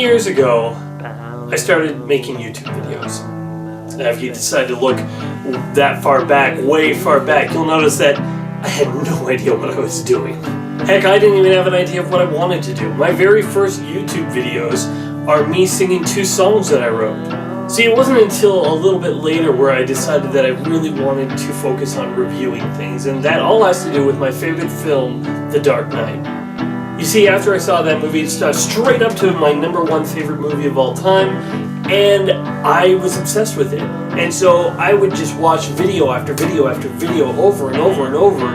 years ago, I started making YouTube videos. Now, if you decide to look that far back, way far back, you'll notice that I had no idea what I was doing. Heck, I didn't even have an idea of what I wanted to do. My very first YouTube videos are me singing 2 songs that I wrote. See, it wasn't until a little bit later where I decided that I really wanted to focus on reviewing things, and that all has to do with my favorite film, The Dark Knight. You see, after I saw that movie, it's straight up to my #1 favorite movie of all time, and I was obsessed with it. And so I would just watch video after video after video over and over and over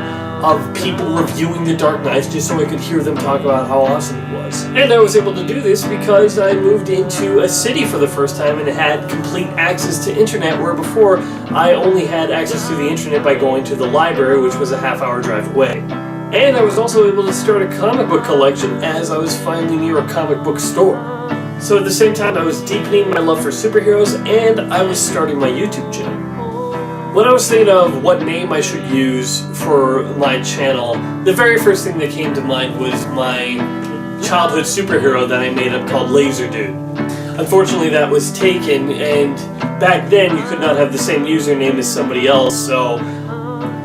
of people reviewing The Dark Knight just so I could hear them talk about how awesome it was. And I was able to do this because I moved into a city for the first time and had complete access to internet, where before I only had access to the internet by going to the library, which was a half-hour drive away. And I was also able to start a comic book collection as I was finally near a comic book store. So at the same time, I was deepening my love for superheroes, and I was starting my YouTube channel. When I was thinking of what name I should use for my channel, the very first thing that came to mind was my childhood superhero that I made up called LazerDude. Unfortunately, that was taken, and back then you could not have the same username as somebody else, so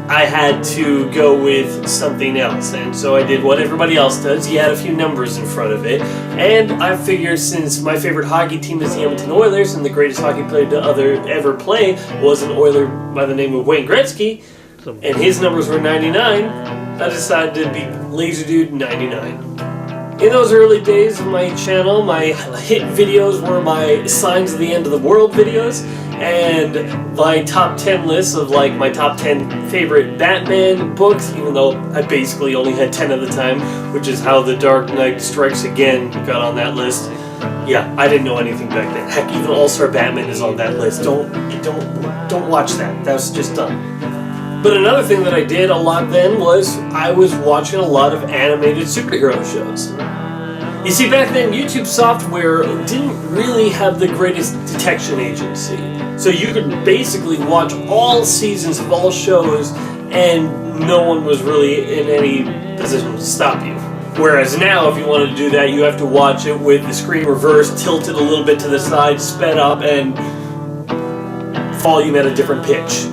I had to go with something else, and so I did what everybody else does. You add a few numbers in front of it, and I figured since my favorite hockey team is the Edmonton Oilers, and the greatest hockey player to ever play was an Oiler by the name of Wayne Gretzky, and his numbers were 99, I decided to be LazerDude 99. In those early days of my channel, my hit videos were my Signs of the End of the World videos, and my top 10 lists of like my top 10 favorite Batman books, even though I basically only had 10 at the time, which is how The Dark Knight Strikes Again got on that list. Yeah, I didn't know anything back then. Heck, even All-Star Batman is on that list. Don't watch that. That was just dumb. But another thing that I did a lot then was I was watching a lot of animated superhero shows. You see, back then YouTube software didn't really have the greatest detection agency. So you could basically watch all seasons of all shows and no one was really in any position to stop you. Whereas now, if you wanted to do that, you have to watch it with the screen reversed, tilted a little bit to the side, sped up, and volume at a different pitch.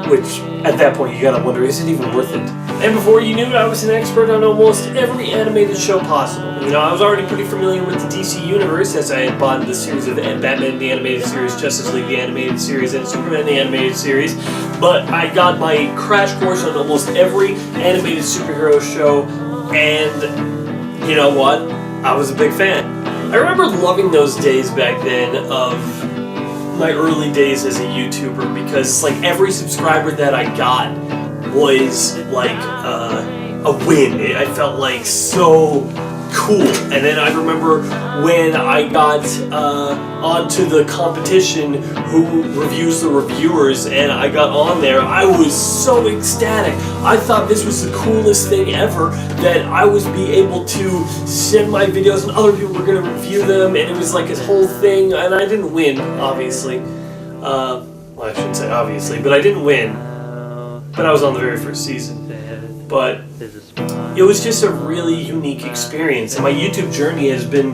Which, at that point, you gotta wonder, is it even worth it? And before you knew it, I was an expert on almost every animated show possible. You know, I was already pretty familiar with the DC Universe, as I had bought the series of Batman the Animated Series, Justice League the Animated Series, and Superman the Animated Series. But I got my crash course on almost every animated superhero show, and you know what? I was a big fan. I remember loving those days back then of my early days as a YouTuber, because like every subscriber that I got was like a win. I felt like so cool. And then I remember when I got onto the competition who reviews the reviewers, and I got on there, I was so ecstatic. I thought this was the coolest thing ever, that I was be able to send my videos and other people were going to review them, and it was like this whole thing. And I didn't win, obviously. Well, I shouldn't say obviously, but I didn't win. But I was on the very first season. But it was just a really unique experience. And my YouTube journey has been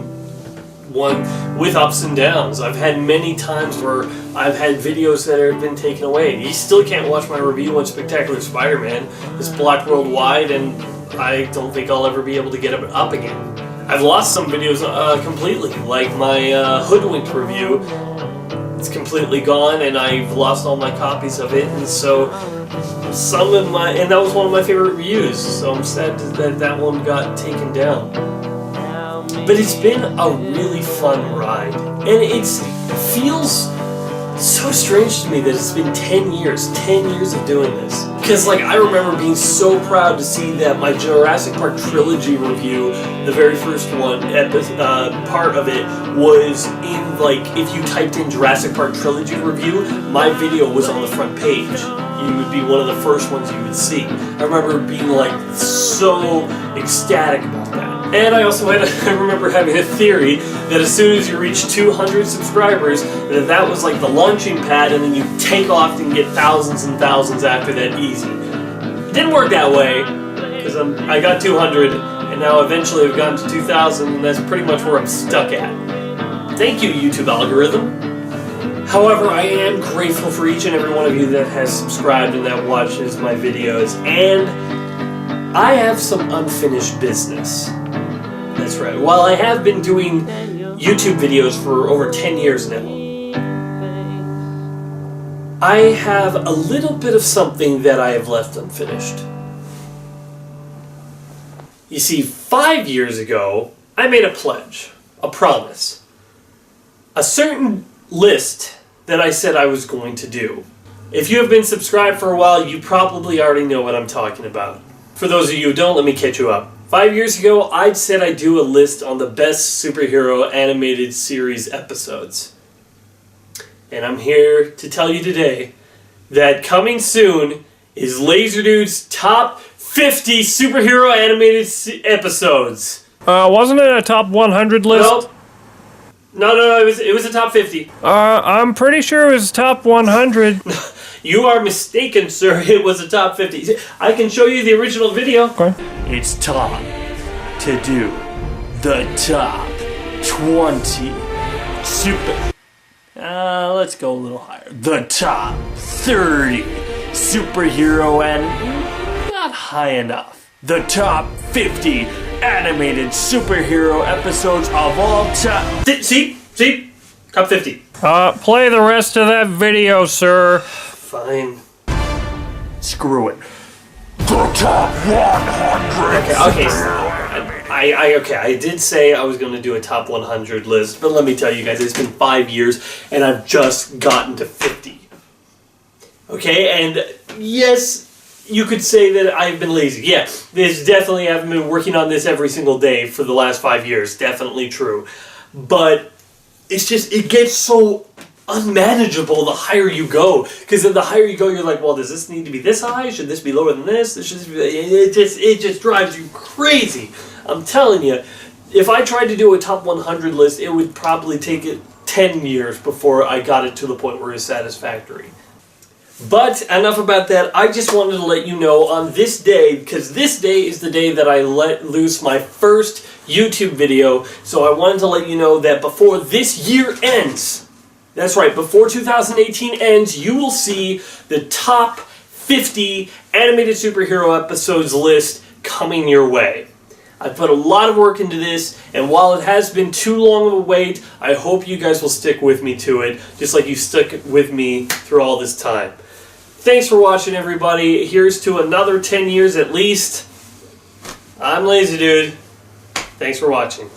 one with ups and downs. I've had many times where I've had videos that have been taken away. You still can't watch my review on Spectacular Spider-Man. It's blocked worldwide, and I don't think I'll ever be able to get it up again. I've lost some videos completely, like my Hoodwinked review. It's completely gone, and I've lost all my copies of it, and so and that was one of my favorite reviews, so I'm sad that that one got taken down. But it's been a really fun ride, and it feels so strange to me that it's been 10 years of doing this. Because like I remember being so proud to see that my Jurassic Park trilogy review, the very first one, part of it was in like, if you typed in Jurassic Park trilogy review, my video was on the front page. You would be one of the first ones you would see. I remember being like so ecstatic about that. And I also I remember having a theory that as soon as you reach 200 subscribers, that was like the launching pad, and then you take off and get thousands and thousands after that easy. It didn't work that way, because I got 200, and now eventually I've gotten to 2,000, and that's pretty much where I'm stuck at. Thank you, YouTube algorithm. However, I am grateful for each and every one of you that has subscribed and that watches my videos, and I have some unfinished business. That's right. While I have been doing YouTube videos for over 10 years now, I have a little bit of something that I have left unfinished. You see, 5 years ago, I made a pledge, a promise, a certain list that I said I was going to do. If you have been subscribed for a while, you probably already know what I'm talking about. For those of you who don't, let me catch you up. 5 years ago, I said I'd do a list on the best superhero animated series episodes. And I'm here to tell you today that coming soon is LazerDude's top 50 superhero animated episodes. Wasn't it a top 100 list? Nope. No, it was a top 50. I'm pretty sure it was top 100. You are mistaken, sir. It was a top 50. I can show you the original video. Okay. It's time to do the top 20 super... let's go a little higher. The top 30 superhero and... not high enough. The top 50 animated superhero episodes of all time. See? Top 50. Play the rest of that video, sir. Fine. Screw it. The top 100. Okay. I did say I was going to do a top 100 list, but let me tell you guys, it's been 5 years, and I've just gotten to 50. Okay, and yes, you could say that I've been lazy. Yeah, this definitely, I haven't been working on this every single day for the last 5 years. Definitely true. But it's just, it gets so unmanageable the higher you go. Because then the higher you go, you're like, well, does this need to be this high? Should this be lower than this? It just drives you crazy. I'm telling you, if I tried to do a top 100 list, it would probably take it 10 years before I got it to the point where it's satisfactory. But enough about that. I just wanted to let you know on this day, because this day is the day that I let loose my first YouTube video. So I wanted to let you know that before this year ends, that's right, before 2018 ends, you will see the top 50 animated superhero episodes list coming your way. I put a lot of work into this, and while it has been too long of a wait, I hope you guys will stick with me to it, just like you stuck with me through all this time. Thanks for watching, everybody. Here's to another 10 years at least. I'm LazerDude. Thanks for watching.